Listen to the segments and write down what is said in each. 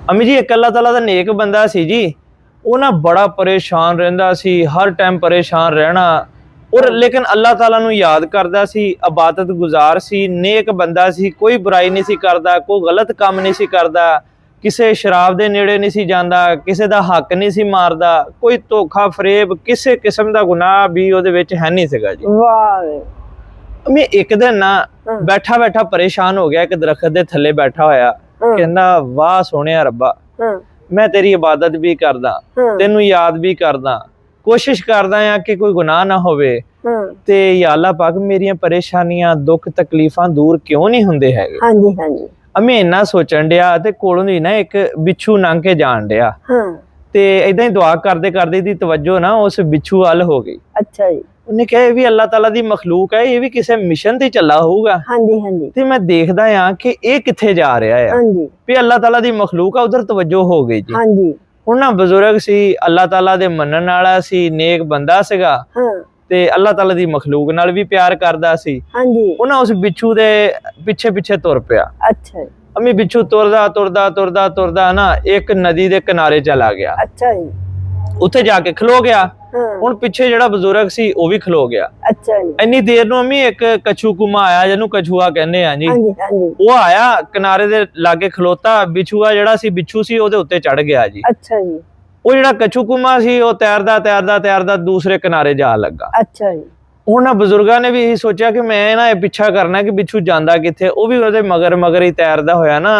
अम्मी जी एक अल्लाह ताला दा नेक बंदा सी जी, वो ना बड़ा परेशान रहिंदा सी, हर टाइम परेशान रहना और लेकिन अल्लाह ताला नू याद करदा सी, इबादत गुजार सी, नेक बंदा सी, कोई बुराई नहीं सी करदा, कोई गलत काम नहीं सी करदा, किसे शराब दे नेड़े नहीं सी जांदा, किसे दा हक नहीं सी मारदा, कोई धोखा फरेब किसे किस्म दा गुनाह भी ओहदे विच है नहीं सीगा जी। वाह मैं एक दिन ना बैठा बैठा परेशान हो गया, एक दरख्त दे थल्ले बैठा होया, कहंदा वाह सोहणिया रब्बा मैं तेरी इबादत भी करदा, तेनू याद भी करदा, कोशिश करदा आ कि कोई गुनाह ना होवे, ते या अल्लाह पाक मेरियां परेशानियां दुख तकलीफां दूर क्यों नहीं हुंदे हैगे। हाँ जी हाँ जी। मैं इन्ना सोचन डिया ते कोलों दी ना एक बिच्छू लंघ के जान डिया, ते इदां ही दुआ करदे करदे दी तवज्जो ना उस बिच्छू वाल हो गई। अच्छा जी। उन्हें कहा भी अल्लाह ताला दी मखलूक है, ये भी किसी मिशन ते चला होगा। हाँ जी हाँ जी। ते मैं देखदा आ कि ये किथे जा रहा है, हाँ जी। भी अल्लाह ताला दी मखलूक है, उधर तवज्जो हो गई जी। हाँ जी। हुण ना बजुर्ग सी, अल्लाह ताला दे मनन वाला सी, नेक बंदा सीगा, ते अल्लाह ताला दी मखलूक नाल भी प्यार करदा सी। हाँ जी। वो ना उस बिच्छू दे पिछे पिछे तुर पिया। अच्छा जी। अम्मी बिच्छू तुरदा तुरदा तुरदा तुरदा ना एक नदी दे किनारे चला गया। अच्छा जी। उत्थे जाके खलो गया। हुण पिछे जिहड़ा बजुर्ग सी वो भी खलो गया। अच्छा जी। इन्नी देर नूं अम्मी एक कछू कुमा आया, जिहनूं कछुआ कहंदे आ जी। हाँ जी हाँ जी। वो आया किनारे दे लागे खलोता, बिछुआ जिहड़ा सी बिच्छू सी ओहदे उत्ते चढ़ गया जी। अच्छा जी। वो जिहड़ा कछू कुमा सी वो तैरदा तैरदा तैरदा दूसरे किनारे जा लगा। अच्छा जी। हुण बजुर्गां ने भी यही सोचा कि मैं ना पिछा करना कि बिच्छू जांदा किथे, वो भी ओहदे मगर मगर ही तैरदा होया ना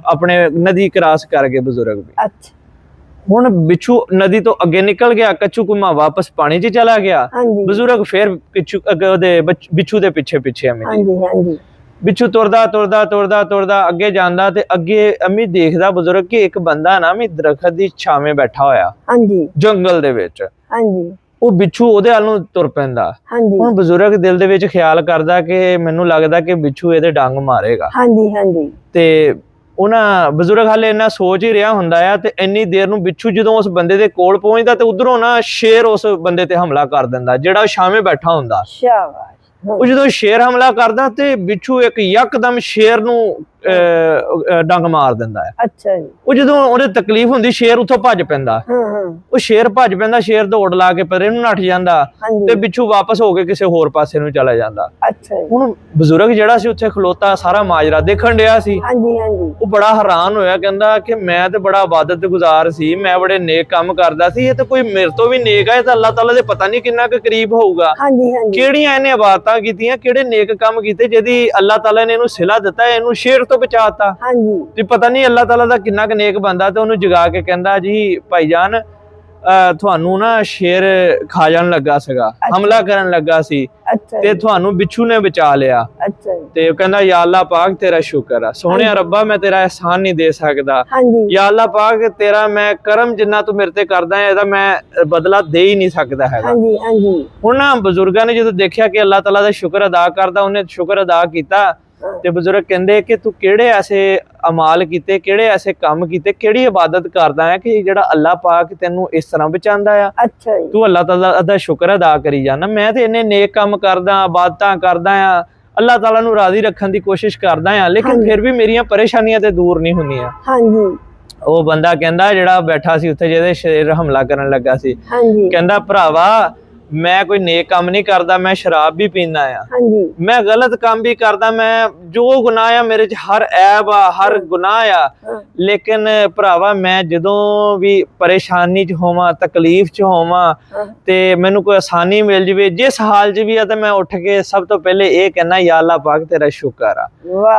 अपने नदी क्रॉस कर गए बजुर्ग भी। अच्छा। हुण बिच्छू नदी तो अगे निकल गया, कछू कुमा वापस पानी च चला गया, बजुर्ग फिर बिच्छू दे पिछे पिछे अम्मी बिच्छू तुरदा तुरदा तुरदा तुरदा अगे जांदा ते अगे अम्मी देखदा बजुर्ग कि एक बंदा ना मैं दरखत दी छावें बैठा होया जंगल दे विच। वो बिच्छू ओहदे हल नूं तुर पैंदा। हुण बजुर्ग दिल दे विच ख्याल करदा कि मैनूं लगदा कि बिच्छू इहदे डंग मारेगा। ते उन्हां बजुर्ग हाले इन्ना सोच ही रहा हुंदा आ ते इन्नी देर नूं बिच्छू जदों उस बंदे दे कोल पहुंचदा ते उधरों ना शेर उस बंदे ते हमला कर दिंदा जिहड़ा छावें बैठा हुंदा। वो जदों शेर हमला करदा ते बिच्छू एक यकदम शेर नूं डंग मार दिंदा है। अच्छा जी। वो जदों ओहदे तकलीफ हुंदी शेर उत्थों भज पैंदा। वो शेर भज पैंदा, शेर दौड़ ला के परे नूं नठ जांदा ते बिच्छू वापस हो के किसी होर पासे नूं चला जांदा। अच्छा। हुण बजुर्ग जिहड़ा सी उत्थे खलोता सारा माजरा देखण डिया सी। वो बड़ा हैरान होया, कहंदा कि मैं ते बड़ा इबादत गुजार सी, मैं बड़े नेक काम करदा सी, ये ते कोई मेरे तो भी नेक है, अल्लाह ताला दे पता नहीं किन्ना क करीब होऊगा। किहड़ियां इहने इबादतां कीतियां, किहड़े नेक काम कीते जिहदी अल्लाह ताला ने इहनूं सिला दित्ता, इहनूं शेर तो बचाता। ते पता नहीं अल्लाह ताला दा किन्ना क नेक बंदा। ते उहनूं जगा के कहंदा जी भाईजान ਤੁਹਾਨੂੰ ना शेर खा जान लगा सीगा, हमला करन लगा सी ते ਤੁਹਾਨੂੰ बिच्छू ने बचा लिया। ते कहंदा या अल्लाह पाक तेरा शुक्र है, सोहणिया रब्बा मैं तेरा एहसान नहीं दे सकदा, या अल्लाह पाक तेरा मैं करम जिन्ना तू मेरे ते करदा है, इहदा मैं बदला दे ही नहीं सकदा हैगा। हुण ना बजुर्गां ने जदों देखिया कि अल्लाह ताला दा शुक्र अदा करदा, उन्हें शुक्र अदा कीता ते बजुर्ग कहंदे कि तू किहड़े ऐसे अमाल कीते, किहड़े ऐसे काम कीते, किहड़ी इबादत करदा है कि जिहड़ा अल्लाह पाक तैनूं इस तरह बचांदा आ। अच्छा जी। तू अल्लाह ताला दा शुक्र अदा करी जाना। मैं ते इन्ने नेक काम करदा, इबादतां करदा आ, अल्लाह ताला नूं राज़ी रखण दी कोशिश करदा आ, लेकिन फिर भी मेरियां परेशानियां ते दूर नहीं हुंदियां। ਉਹ ਬੰਦਾ ਕਹਿੰਦਾ ਜਿਹੜਾ ਬੈਠਾ ਸੀ ਉੱਥੇ ਜਿਹਦੇ ਸ਼ੇਰ ਹਮਲਾ ਕਰਨ ਲੱਗਾ ਸੀ, ਕਹਿੰਦਾ ਭਰਾਵਾ मैं कोई नेक काम नहीं करता, मैं शराब भी पीना आ, मैं गलत काम भी करता, मैं जो गुनाह आ मेरे च हर ऐब आ, हर गुनाह आ, लेकिन भरावा मैं जदों भी परेशानी च होवां, तकलीफ च होवां ते मैनूं कोई आसानी मिल जावे, जिस हाल च भी आ ते मैं उठ के सब तो पहले ये कहना या अल्लाह पाक तेरा शुक्र आ।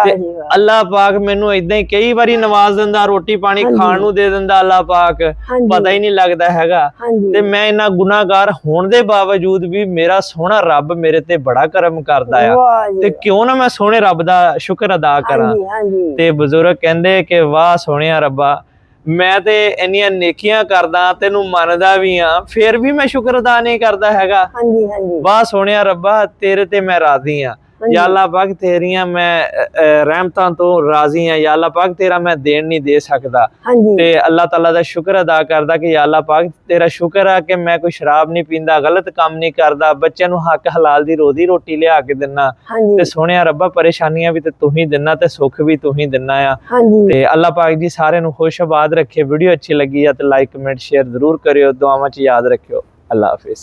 ते अल्लाह पाक मैनूं इदां ही कई बारी नवाज दिंदा, रोटी पानी खाण नूं दे दिंदा अल्लाह पाक, पता ही नहीं लगदा हैगा। ते मैं इन्ना गुनाहगार होण दे बावजूद भी मेरा सोहना रब मेरे ते बड़ा करम करदा आ, ते क्यों ना मैं सोहने रब दा शुक्र अदा करां। ते बजुर्ग कहंदे कि वाह सोहणिया रब्बा मैं ते इन्नियां नेकियां करदा, तेनू मनदा भी हां, फिर भी मैं शुक्र अदा नहीं करदा हैगा। वाह सोहणिया रब्बा तेरे ते मैं राजी हां। या अल्लाह पाक तेरियां मैं रहमतां तो राजी हाँ, या अल्लाह पाक तेरा मैं देन नहीं दे सकदा ते अल्लाह ताला दा शुक्र अदा करदा कि या अल्लाह पाक तेरा शुक्र है कि मैं कोई शराब नहीं पींदा, गलत काम नहीं करदा, बच्चों नूं हक हलाल दी रोजी रोटी लिया के दिना ते सोहणिया रब्बा परेशानियां भी ते तू ही दिना ते सुख भी तू ही दिना आ ते अल्लाह पाक जी सारे नूं खुश आबाद रखे। वीडियो अच्छी लगी है तो लाइक कमेंट शेयर जरूर करियो, दुआवां च याद रखियो। अल्लाह हाफिज।